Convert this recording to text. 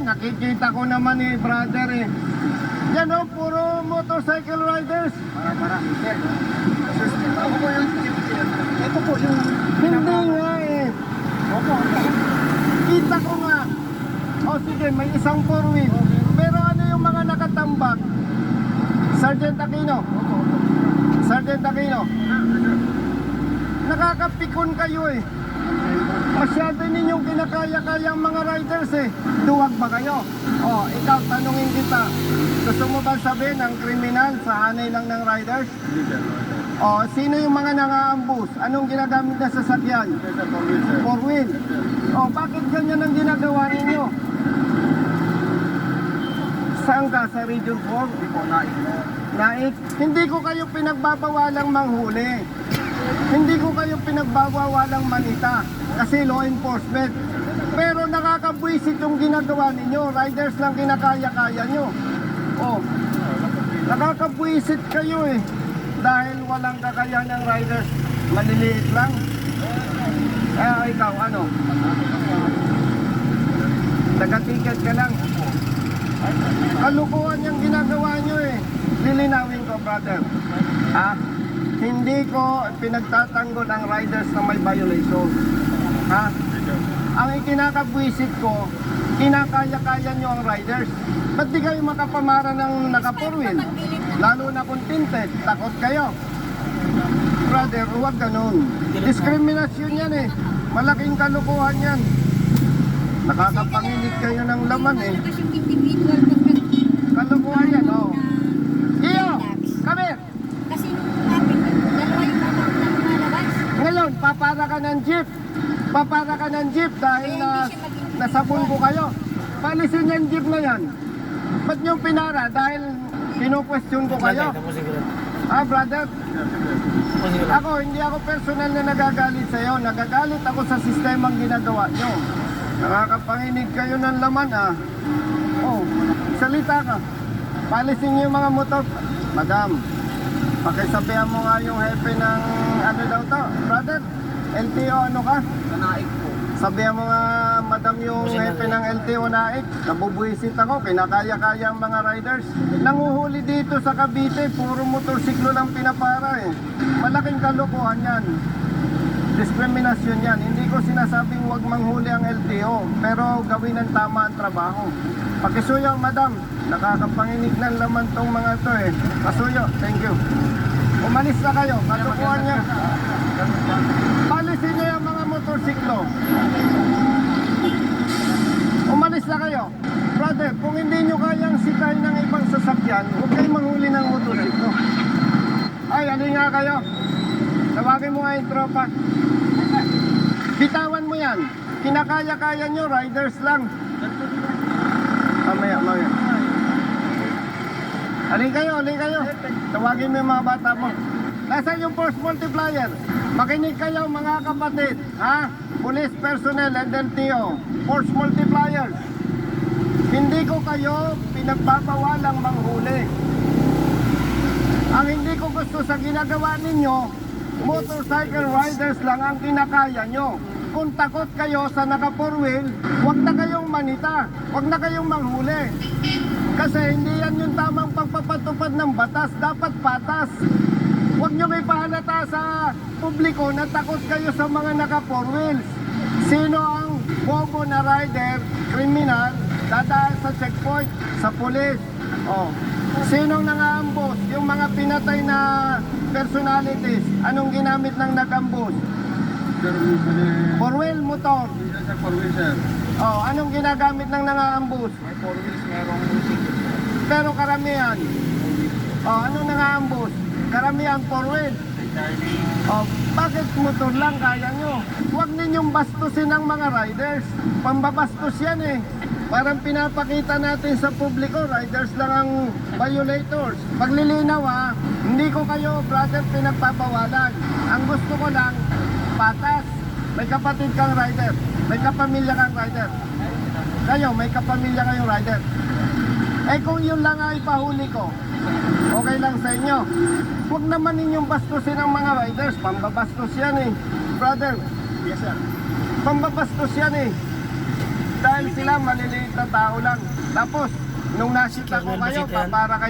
nakikita ko naman eh, brother eh. Yan o, puro motorcycle riders. Marami, sir. Ako po yung ito po yung Hindi nga eh. Opo. Kita ko nga. O sige, may isang four-wheel. Pero ano yung mga nakatambak? Sergeant Aquino. Sergeant Aquino. Nakakapikon kayo eh. Masyado ninyong kinakaya-kayang mga riders eh. Duwag ba kayo? O, ikaw, tanungin kita. Gusto mo ba sabihin ang kriminal sa hanay lang ng riders? O, sino yung mga nangaambus? Anong ginagamit na sasakyan? Four wheel. O, bakit ganyan ang ginagawa ninyo? Saan ka? Sa Region 4? Hindi po, Naik? Hindi ko kayo pinagbabawalang manghuli. Hindi ko kayo pinagbabawalang manita. Kasi law enforcement. Pero nakakabwisit yung ginagawa ninyo. Riders lang kinakaya-kaya nyo. O, nakakabwisit kayo eh. Dahil walang kakayahan ng riders. Maliliit lang. Ikaw, ano? Taga-ticket ka lang. Kalukuhan yung ginagawa nyo eh. Lilinawin ko, brother. Hindi ko pinagtatanggol ang riders na may violation. Ang ikinakabwisit ko, kinakaya-kaya nyo ang riders. Ba't di kayo makapamara ng naka-4-wheel? Lalo na kung tinted, takot kayo. Brother, huwag ganun. Diskriminasyon yan eh. Malaking kalukuhan yan. Nakakapanginig kayo ng laman eh. Kalukuhan yan, oh. Iyo, come here. Kasi dalawa yung lumalabas. Ngayon, papara ka ng jeep. Papara ka ng jeep dahil nasabon ko kayo. Palisin yung jeep na yan. Ba't nyo pinara? Dahil kinu-question ko kayo. Brother? Ako, hindi ako personal na nagagalit sa'yo. Nagagalit ako sa sistemang ginagawa nyo. Nakakapanginig kayo ng laman, Oh, salita ka. Palisin nyo yung mga motor. Madam, pakisabihan mo nga yung hepe ng ano daw to. Brother, LTO ano ka? Naik po. Sabihan mo nga, madam, yung hepe ng LTO Naik. Nabubuisit ako, kinakaya-kaya ang mga riders. Nanguhuli dito sa Cavite, puro motorsiklo lang pinapara eh. Malaking kalokohan yan. Diskriminasyon yan. Hindi ko sinasabing huwag manghuli ang LTO, pero gawin ng tama ang trabaho. Pakisuyo, madam. Nakakapanginig ng laman tong mga to eh. Pasuyo, thank you. Umalis na kayo, katukuhan niya. Palisin niyo yung mga motorsiklo. Umalis na kayo. Brother, kung hindi nyo kayang sikain ng ibang sasakyan, huwag kayong manghuli ng motorsiklo. Ay, alin nga kayo. Tawagin mo nga yung tropa. Bitawan mo yan. Kinakaya-kaya nyo, riders lang. Mamaya. Alin kayo. Tawagin mo yung mga bata mo. Nasaan yung force multiplier? Makinig kayo mga kapatid. Police personnel and LTO. Force multipliers. Hindi ko kayo pinagbabawalang manghuli. Ang hindi ko gusto sa ginagawa ninyo, motorcycle riders lang ang kinakaya nyo. Kung takot kayo sa naka-4-wheel, huwag na kayong manita, huwag na kayong manghuli. Kasi hindi yan yung tamang pagpapatupad ng batas, dapat patas. Huwag nyo ipahalata sa publiko na takot kayo sa mga naka-4-wheels. Sino ang bobo na rider, kriminal, dadaan sa checkpoint, sa pulis? Sinong nangaambos? Yung mga pinatay na personalities, anong ginamit ng nag-ambos? Four-wheel motor. Anong ginagamit ng nangaambos? May 4 wheels, merong music. Pero karamihan. Anong nangaambos? Karamihan 4-wheel. Bakit motor lang kaya nyo? Huwag ninyong bastusin ang mga riders. Pambabastos yan eh. Parang pinapakita natin sa publiko, riders lang ang violators. Paglilinaw hindi ko kayo, brother, pinagpapawalan. Ang gusto ko lang, patas. May kapatid kang rider. May kapamilya kang rider. Kayo, may kapamilya kayong rider. Kung yun lang ang ipahuli ko, okay lang sa inyo. Huwag naman ninyong bastusin ang mga riders. Pambabastos yan eh. Brother. Yes, sir. Pambabastos yan eh. Dahil sila maliliit na tao lang. Tapos, nung nasita ko Kernel ba kayo, si Kern? para kayo